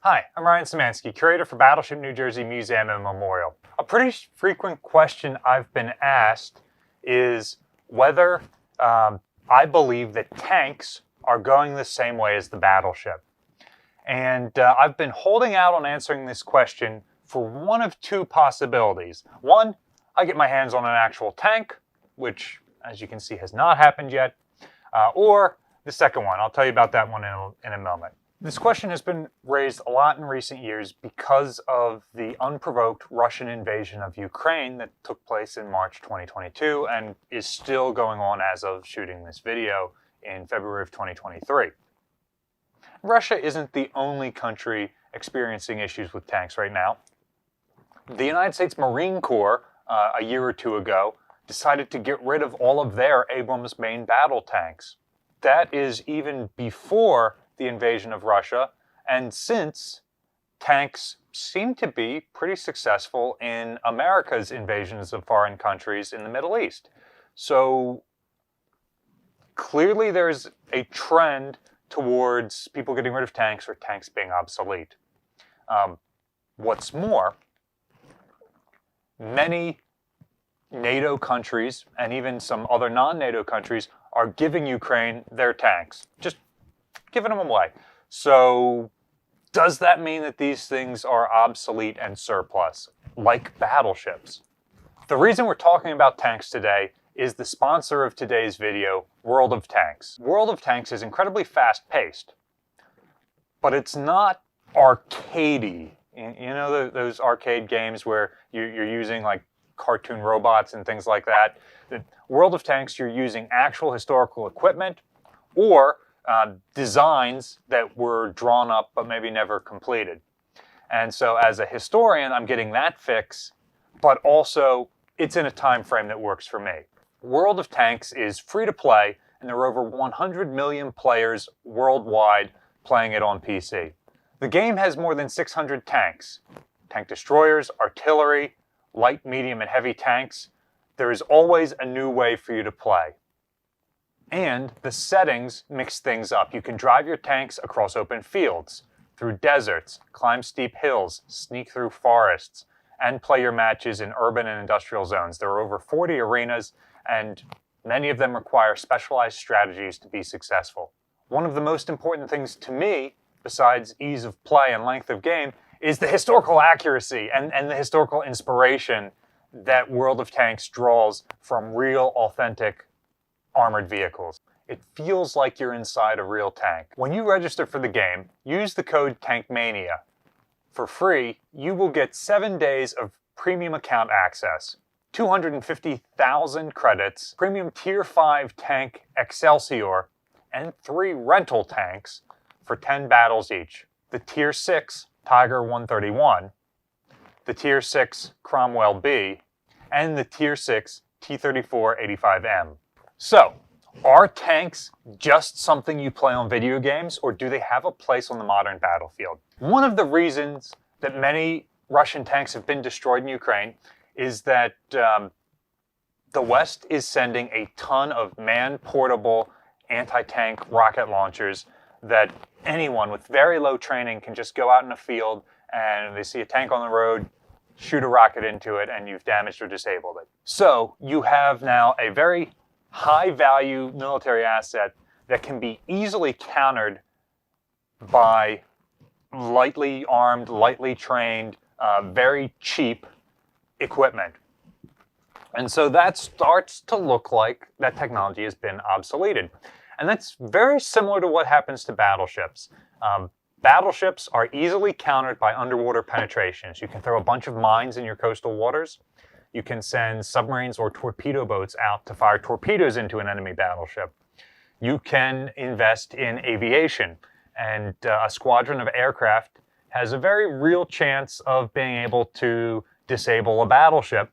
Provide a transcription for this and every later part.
Hi, I'm Ryan Szymanski, curator for Battleship New Jersey Museum and Memorial. A pretty frequent question I've been asked is whether I believe that tanks are going the same way as the battleship. And I've been holding out on answering this question for one of two possibilities. One, I get my hands on an actual tank, which, as you can see, has not happened yet. Or the second one. I'll tell you about that one in a moment. This question has been raised a lot in recent years because of the unprovoked Russian invasion of Ukraine that took place in March 2022 and is still going on as of shooting this video in February of 2023. Russia isn't the only country experiencing issues with tanks right now. The United States Marine Corps, a year or two ago, decided to get rid of all of their Abrams main battle tanks. That is even before the invasion of Russia, and since tanks seem to be pretty successful in America's invasions of foreign countries in the Middle East. So clearly there's a trend towards people getting rid of tanks or tanks being obsolete. What's more, many NATO countries and even some other non-NATO countries are giving Ukraine their tanks, just giving them away. So does that mean that these things are obsolete and surplus, like battleships? The reason we're talking about tanks today is the sponsor of today's video, World of Tanks. World of Tanks is incredibly fast-paced, but it's not arcadey. You know those arcade games where you're using like cartoon robots and things like that? The World of Tanks, you're using actual historical equipment or designs that were drawn up but maybe never completed. And so as a historian, I'm getting that fix, but also it's in a time frame that works for me. World of Tanks is free to play, and there are over 100 million players worldwide playing it on PC. The game has more than 600 tanks, tank destroyers, artillery, light, medium, and heavy tanks. There is always a new way for you to play. And the settings mix things up. You can drive your tanks across open fields, through deserts, climb steep hills, sneak through forests, and play your matches in urban and industrial zones. There are over 40 arenas, and many of them require specialized strategies to be successful. One of the most important things to me, besides ease of play and length of game, is the historical accuracy and the historical inspiration that World of Tanks draws from real, authentic armored vehicles. It feels like you're inside a real tank. When you register for the game, use the code TANKMANIA. For free, you will get 7 days of premium account access, 250,000 credits, premium Tier 5 tank Excelsior, and 3 rental tanks for 10 battles each. The Tier 6 Tiger 131, the Tier 6 Cromwell B, and the Tier 6 T-34-85M. So, are tanks just something you play on video games, or do they have a place on the modern battlefield? One of the reasons that many Russian tanks have been destroyed in Ukraine is that the West is sending a ton of man-portable anti-tank rocket launchers that anyone with very low training can just go out in a field and they see a tank on the road, shoot a rocket into it, and you've damaged or disabled it. So you have now a very high-value military asset that can be easily countered by lightly armed, lightly trained, very cheap equipment. And so that starts to look like that technology has been obsoleted. And that's very similar to what happens to battleships. Battleships are easily countered by underwater penetrations. You can throw a bunch of mines in your coastal waters. You can send submarines or torpedo boats out to fire torpedoes into an enemy battleship. You can invest in aviation, and a squadron of aircraft has a very real chance of being able to disable a battleship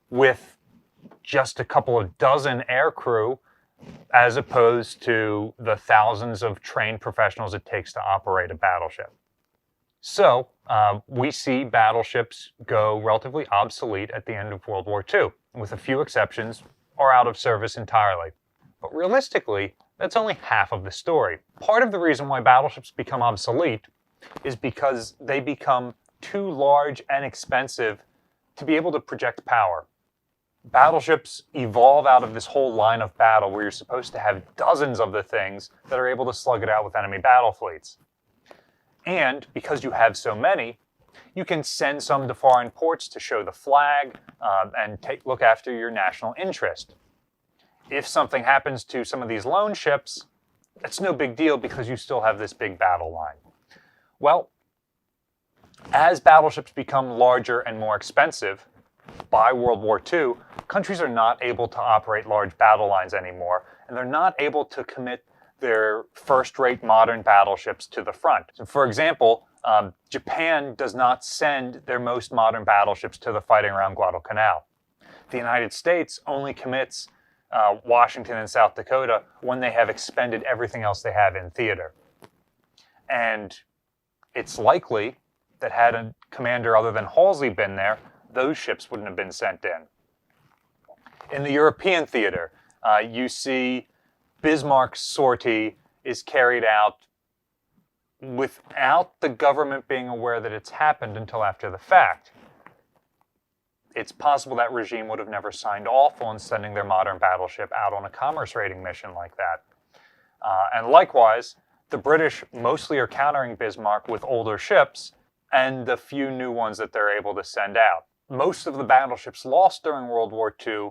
with just a couple of dozen aircrew, as opposed to the thousands of trained professionals it takes to operate a battleship. So we see battleships go relatively obsolete at the end of World War II, with a few exceptions, or out of service entirely. But realistically, that's only half of the story. Part of the reason why battleships become obsolete is because they become too large and expensive to be able to project power. Battleships evolve out of this whole line of battle where you're supposed to have dozens of the things that are able to slug it out with enemy battle fleets. And because you have so many, you can send some to foreign ports to show the flag and look after your national interest. If something happens to some of these lone ships, it's no big deal because you still have this big battle line. Well, as battleships become larger and more expensive, by World War II, countries are not able to operate large battle lines anymore, and they're not able to commit their first-rate modern battleships to the front. So for example, Japan does not send their most modern battleships to the fighting around Guadalcanal. The United States only commits Washington and South Dakota when they have expended everything else they have in theater. And it's likely that had a commander other than Halsey been there, those ships wouldn't have been sent in. In the European theater, you see Bismarck's sortie is carried out without the government being aware that it's happened until after the fact. It's possible that regime would have never signed off on sending their modern battleship out on a commerce raiding mission like that. And likewise, the British mostly are countering Bismarck with older ships and the few new ones that they're able to send out. Most of the battleships lost during World War II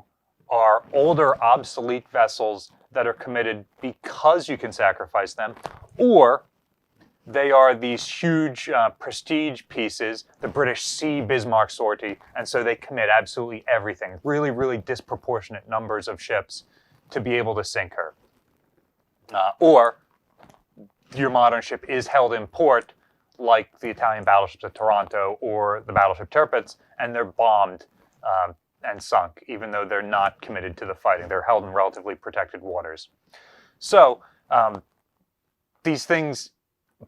are older, obsolete vessels that are committed because you can sacrifice them, or they are these huge prestige pieces. The British see Bismarck's sortie, and so they commit absolutely everything, really, really disproportionate numbers of ships to be able to sink her. Or your modern ship is held in port, like the Italian battleships at Taranto or the battleship Tirpitz, and they're bombed and sunk, even though they're not committed to the fighting. They're held in relatively protected waters. So these things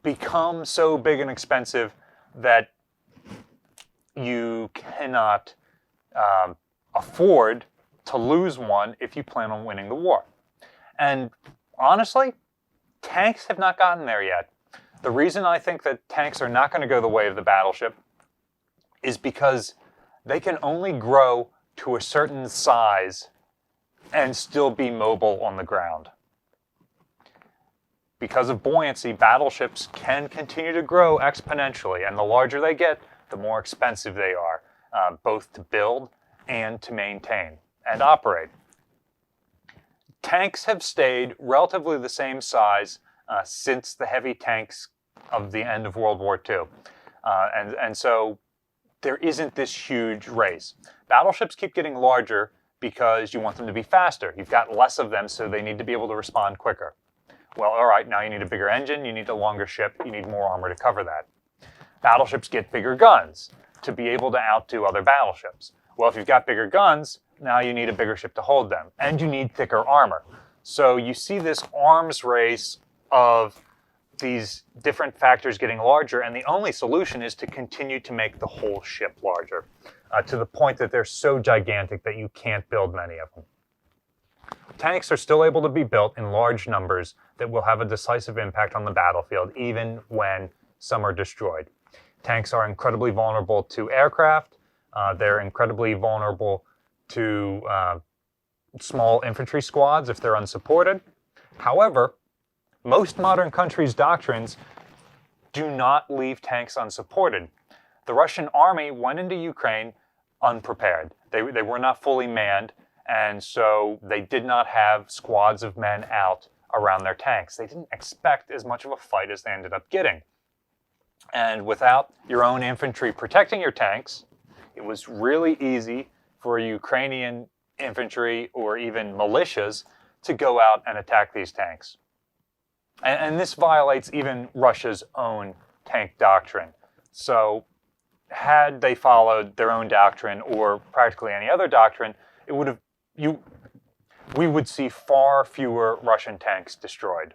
become so big and expensive that you cannot afford to lose one if you plan on winning the war. And honestly, tanks have not gotten there yet. The reason I think that tanks are not going to go the way of the battleship is because they can only grow to a certain size and still be mobile on the ground. Because of buoyancy, battleships can continue to grow exponentially, and the larger they get, the more expensive they are, both to build and to maintain and operate. Tanks have stayed relatively the same size since the heavy tanks of the end of World War II. And so there isn't this huge race. Battleships keep getting larger because you want them to be faster. You've got less of them, so they need to be able to respond quicker. Well, all right, now you need a bigger engine, you need a longer ship, you need more armor to cover that. Battleships get bigger guns to be able to outdo other battleships. Well, if you've got bigger guns, now you need a bigger ship to hold them, and you need thicker armor. So you see this arms race of these different factors getting larger, and the only solution is to continue to make the whole ship larger, to the point that they're so gigantic that you can't build many of them. Tanks are still able to be built in large numbers that will have a decisive impact on the battlefield, even when some are destroyed. Tanks are incredibly vulnerable to aircraft. They're incredibly vulnerable to small infantry squads if they're unsupported. However, most modern countries' doctrines do not leave tanks unsupported. The Russian army went into Ukraine unprepared. They were not fully manned, and so they did not have squads of men out around their tanks. They didn't expect as much of a fight as they ended up getting. And without your own infantry protecting your tanks, it was really easy for Ukrainian infantry or even militias to go out and attack these tanks. And this violates even Russia's own tank doctrine. So had they followed their own doctrine or practically any other doctrine, it would have we would see far fewer Russian tanks destroyed.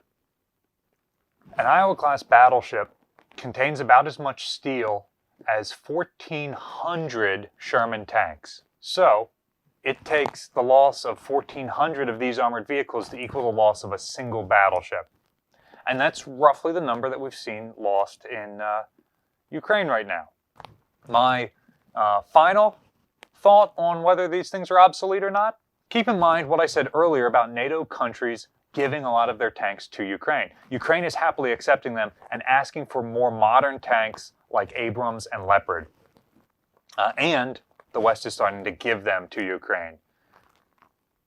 An Iowa-class battleship contains about as much steel as 1,400 Sherman tanks. So it takes the loss of 1,400 of these armored vehicles to equal the loss of a single battleship. And that's roughly the number that we've seen lost in Ukraine right now. My final thought on whether these things are obsolete or not, keep in mind what I said earlier about NATO countries giving a lot of their tanks to Ukraine. Ukraine is happily accepting them and asking for more modern tanks like Abrams and Leopard. And the West is starting to give them to Ukraine.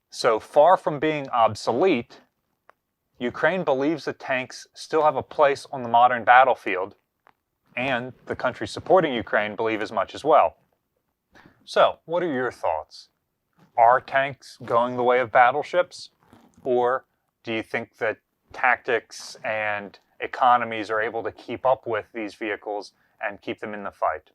So far from being obsolete, Ukraine believes the tanks still have a place on the modern battlefield, and the countries supporting Ukraine believe as much as well. So, what are your thoughts? Are tanks going the way of battleships? Or do you think that tactics and economies are able to keep up with these vehicles and keep them in the fight?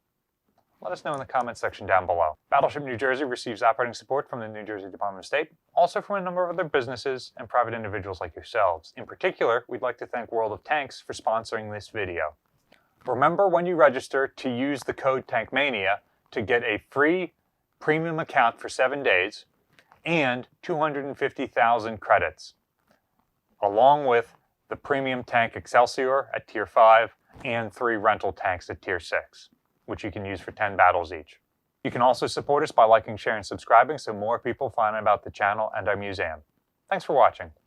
Let us know in the comments section down below. Battleship New Jersey receives operating support from the New Jersey Department of State, also from a number of other businesses and private individuals like yourselves. In particular, we'd like to thank World of Tanks for sponsoring this video. Remember when you register to use the code TANKMANIA to get a free premium account for 7 days and 250,000 credits, along with the premium tank Excelsior at Tier 5 and 3 rental tanks at Tier 6. Which you can use for 10 battles each. You can also support us by liking, sharing, and subscribing so more people find out about the channel and our museum. Thanks for watching.